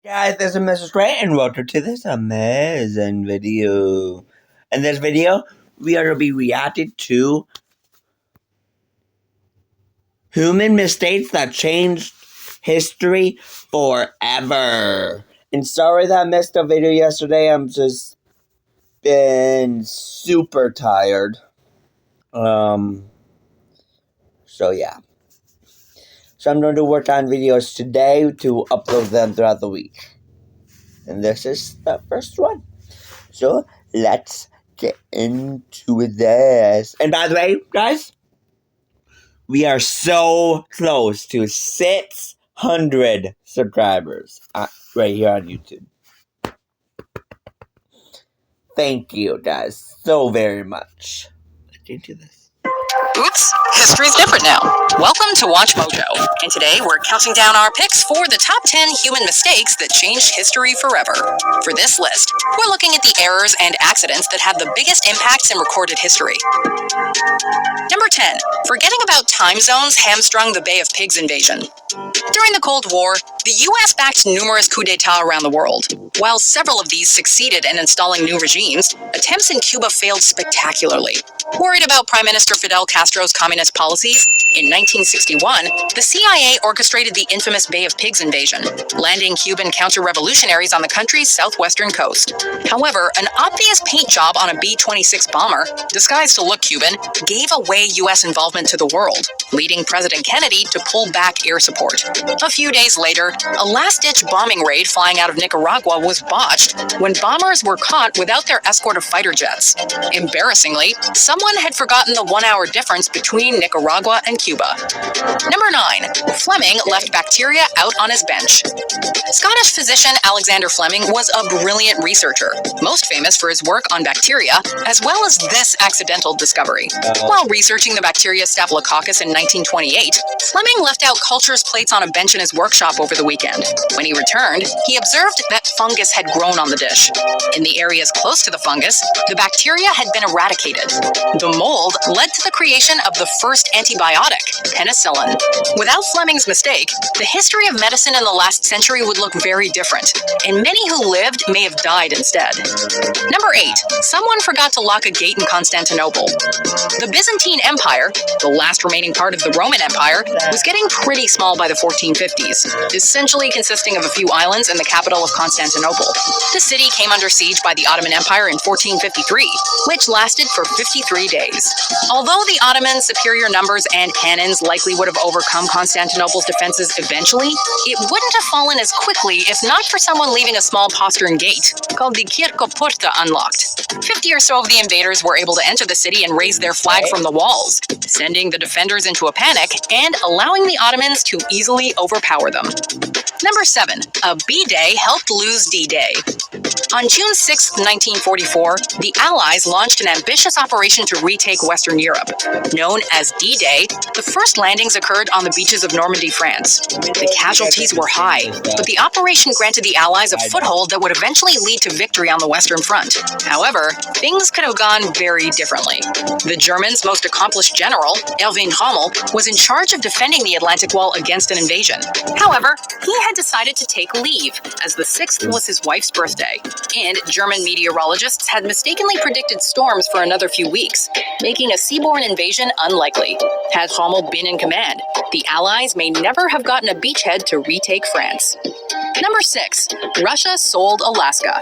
Guys, this is Mrs. Gray, and welcome to this amazing video. In this video, we are going to be reacting to human mistakes that changed history forever. And sorry that I missed the video yesterday. I'm just been super tired. So yeah. So I'm going to work on videos today to upload them throughout the week. And this is the first one. So let's get into this. And by the way, guys, we are so close to 600 subscribers right here on YouTube. Thank you guys so very much. Let's get into this. Oops, history's different now. Welcome to Watch Mojo, and today we're counting down our picks for the top 10 human mistakes that changed history forever. For this list, we're looking at the errors and accidents that had the biggest impacts in recorded history. Number 10. Forgetting about time zones hamstrung the Bay of Pigs invasion. During the Cold War, the U.S. backed numerous coups d'etat around the world. While several of these succeeded in installing new regimes, attempts in Cuba failed spectacularly. Worried about Prime Minister Fidel Castro's communist policies, in 1961, the CIA orchestrated the infamous Bay of Pigs invasion, landing Cuban counter-revolutionaries on the country's southwestern coast. However, an obvious paint job on a B-26 bomber, disguised to look Cuban, gave away U.S. involvement to the world, leading President Kennedy to pull back air support. A few days later, a last-ditch bombing raid flying out of Nicaragua was botched when bombers were caught without their escort of fighter jets. Embarrassingly, someone had forgotten the 1-hour difference between Nicaragua and Cuba. Number 9. Fleming left bacteria out on his bench. Scottish physician Alexander Fleming was a brilliant researcher, most famous for his work on bacteria, as well as this accidental discovery. While researching the bacteria Staphylococcus in 1928, Fleming left out cultures plates on a bench in his workshop over the weekend. When he returned, he observed that fungus had grown on the dish. In the areas close to the fungus, the bacteria had been eradicated. The mold led to the creation of the first antibiotic, penicillin. Without Fleming's mistake, the history of medicine in the last century would look very different, and many who lived may have died instead. Number 8. Someone forgot to lock a gate in Constantinople. The Byzantine Empire, the last remaining part of the Roman Empire, was getting pretty small by the 1450s, essentially consisting of a few islands and the capital of Constantinople. The city came under siege by the Ottoman Empire in 1453, which lasted for 53 days. Although the Ottomans' superior numbers and cannons likely would have overcome Constantinople's defenses eventually, it wouldn't have fallen as quickly if not for someone leaving a small postern gate, called the Kirko Porta, unlocked. 50 or so of the invaders were able to enter the city and raise their flag from the walls, sending the defenders into a panic and allowing the Ottomans to easily overpower them. Number 7. A B-Day helped lose D-Day. On June 6, 1944, the Allies launched an ambitious operation to retake Western Europe. Known as D-Day, the first landings occurred on the beaches of Normandy, France. The casualties were high, but the operation granted the Allies a foothold that would eventually lead to victory on the Western Front. However, things could have gone very differently. The Germans' most accomplished general, Erwin Rommel, was in charge of defending the Atlantic Wall against an invasion. However, he had decided to take leave, as the 6th was his wife's birthday, and German meteorologists had mistakenly predicted storms for another few weeks, making a seaborne invasion unlikely. Had Rommel been in command, the Allies may never have gotten a beachhead to retake France. Number 6. Russia sold Alaska.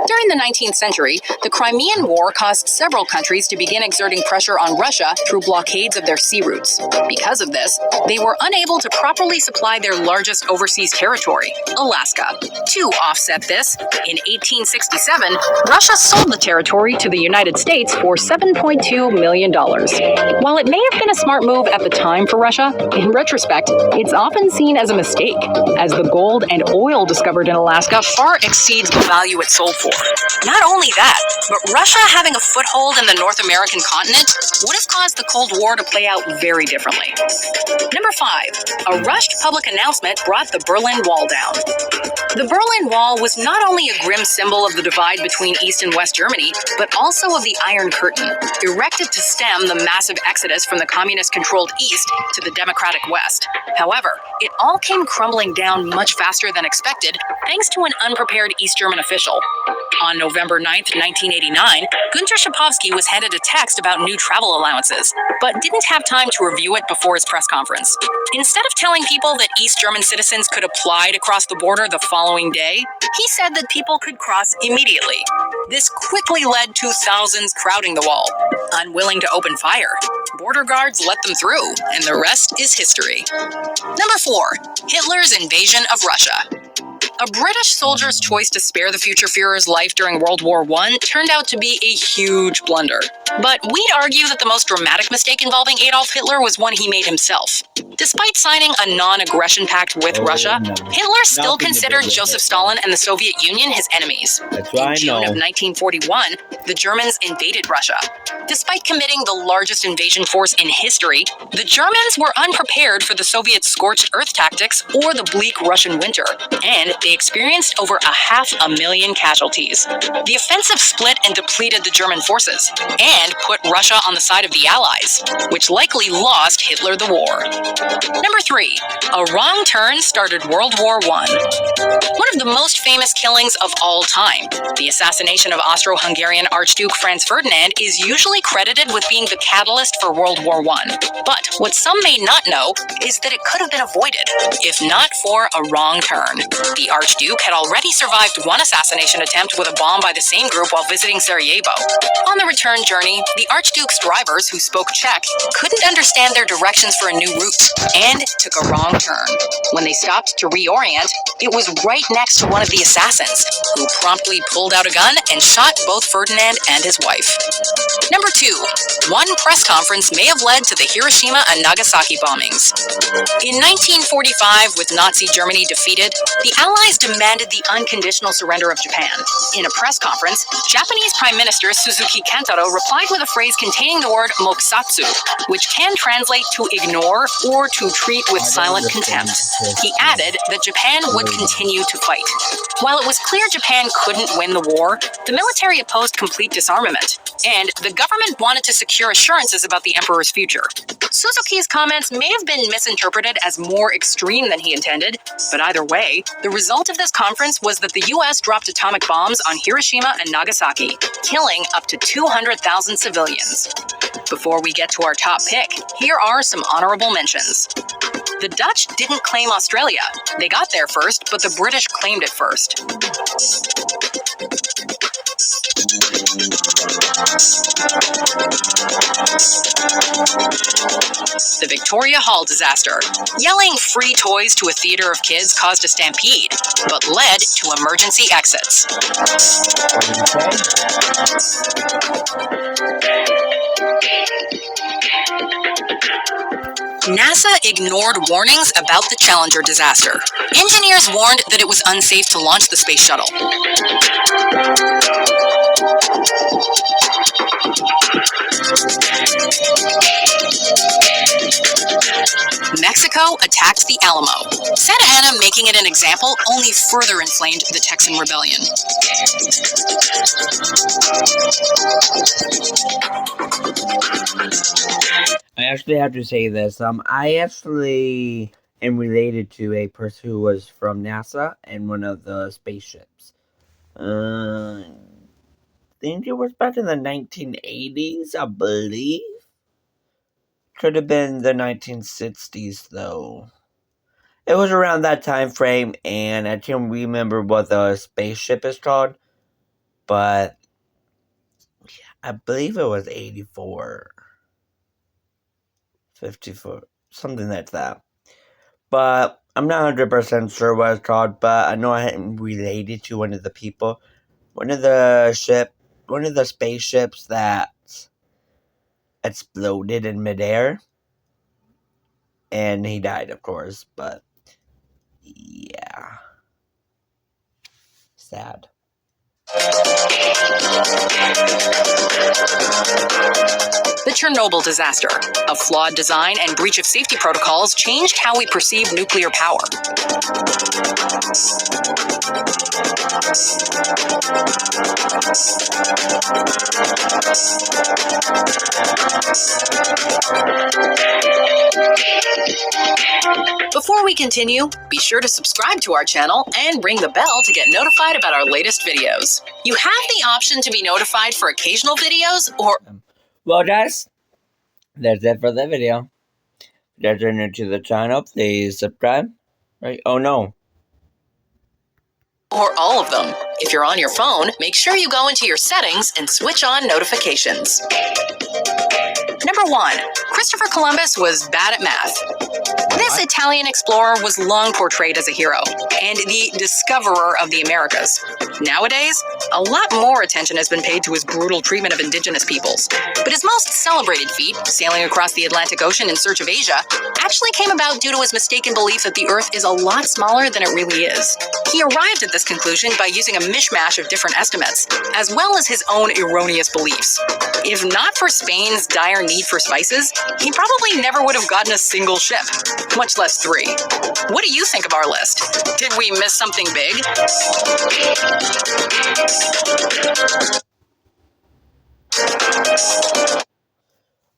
During the 19th century, the Crimean War caused several countries to begin exerting pressure on Russia through blockades of their sea routes. Because of this, they were unable to properly supply their largest overseas territory, Alaska. To offset this, in 1867, Russia sold the territory to the United States for $7.2 million. While it may have been a smart move at the time for Russia, in retrospect, it's often seen as a mistake, as the gold and oil discovered in Alaska far exceeds the value it sold for. Not only that, but Russia having a foothold in the North American continent would have caused the Cold War to play out very differently. Number 5. A rushed public announcement brought the Berlin Wall down. The Berlin Wall was not only a grim symbol of the divide between East and West Germany, but also of the Iron Curtain, erected to stem the massive exodus from the communist-controlled East to the democratic West. However, it all came crumbling down much faster than expected, thanks to an unprepared East German official. On November 9, 1989, Günter Schabowski was handed a text about new travel allowances, but didn't have time to review it before his press conference. Instead of telling people that East German citizens could apply to cross the border the following day, he said that people could cross immediately. This quickly led to thousands crowding the wall. Unwilling to open fire, border guards let them through, and the rest is history. Number 4. Hitler's invasion of Russia. A British soldier's choice to spare the future Führer's life during World War I turned out to be a huge blunder. But we'd argue that the most dramatic mistake involving Adolf Hitler was one he made himself. Despite signing a non-aggression pact with Russia, Hitler still considered Joseph Stalin and the Soviet Union his enemies. In June of 1941, the Germans invaded Russia. Despite committing the largest invasion force in history, the Germans were unprepared for the Soviet scorched earth tactics or the bleak Russian winter, and they experienced over 500,000 casualties. The offensive split and depleted the German forces, and put Russia on the side of the Allies, which likely lost Hitler the war. Number 3. A wrong turn started World War I. One of the most famous killings of all time, the assassination of Austro-Hungarian Archduke Franz Ferdinand, is usually credited with being the catalyst for World War I. But what some may not know is that it could have been avoided, if not for a wrong turn. The Archduke had already survived one assassination attempt with a bomb by the same group while visiting Sarajevo. On the return journey, the Archduke's drivers, who spoke Czech, couldn't understand their directions for a new route and took a wrong turn. When they stopped to reorient, it was right next to one of the assassins, who promptly pulled out a gun and shot both Ferdinand and his wife. Number 2. One press conference may have led to the Hiroshima and Nagasaki bombings. In 1945, with Nazi Germany defeated, the Allies demanded the unconditional surrender of Japan. In a press conference, Japanese Prime Minister Suzuki Kentaro replied with a phrase containing the word mokusatsu, which can translate to ignore or to treat with silent contempt. He added that Japan would continue to fight. While it was clear Japan couldn't win the war, the military opposed complete disarmament, and the government wanted to secure assurances about the emperor's future. Suzuki's comments may have been misinterpreted as more extreme than he intended, but either way, the result of this conference was that the US dropped atomic bombs on Hiroshima and Nagasaki, killing up to 200,000 civilians. Before we get to our top pick, here are some honorable mentions. The Dutch didn't claim Australia. They got there first, but the British claimed it first. The Victoria Hall disaster. Yelling free toys to a theater of kids caused a stampede, but led to emergency exits. NASA ignored warnings about the Challenger disaster. Engineers warned that it was unsafe to launch the space shuttle. Mexico attacked the Alamo. Santa Anna making it an example only further inflamed the Texan rebellion. I actually have to say this. I actually am related to a person who was from NASA and one of the spaceships. I think it was back in the 1980s, I believe. Could have been the 1960s, though. It was around that time frame, and I can't remember what the spaceship is called, but I believe it was 84. 54, something like that. But I'm not 100% sure what it's called, but I know I'm related to one of the people. One of the spaceships that exploded in midair. And he died, of course, but yeah. Sad. The Chernobyl disaster, a flawed design and breach of safety protocols changed how we perceive nuclear power. Before we continue, be sure to subscribe to our channel and ring the bell to get notified about our latest videos. You have the option to be notified for occasional videos or... Well, guys, that's it for the video. If you're new to the channel, please subscribe. Right? Oh no. Or all of them. If you're on your phone, make sure you go into your settings and switch on notifications. Number 1. Christopher Columbus was bad at math. This Italian explorer was long portrayed as a hero and the discoverer of the Americas. Nowadays, a lot more attention has been paid to his brutal treatment of indigenous peoples. But his most celebrated feat, sailing across the Atlantic Ocean in search of Asia, actually came about due to his mistaken belief that the Earth is a lot smaller than it really is. He arrived at this conclusion by using a mishmash of different estimates, as well as his own erroneous beliefs. If not for Spain's dire need for spices, he probably never would have gotten a single ship, much less 3. What do you think of our list? Did we miss something big?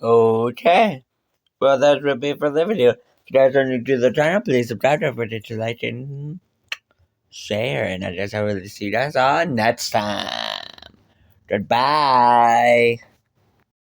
Okay. Well, that will be for the video. If you guys are new to the channel, please subscribe. Don't forget to like and share. And I guess I will see you guys on next time. Goodbye.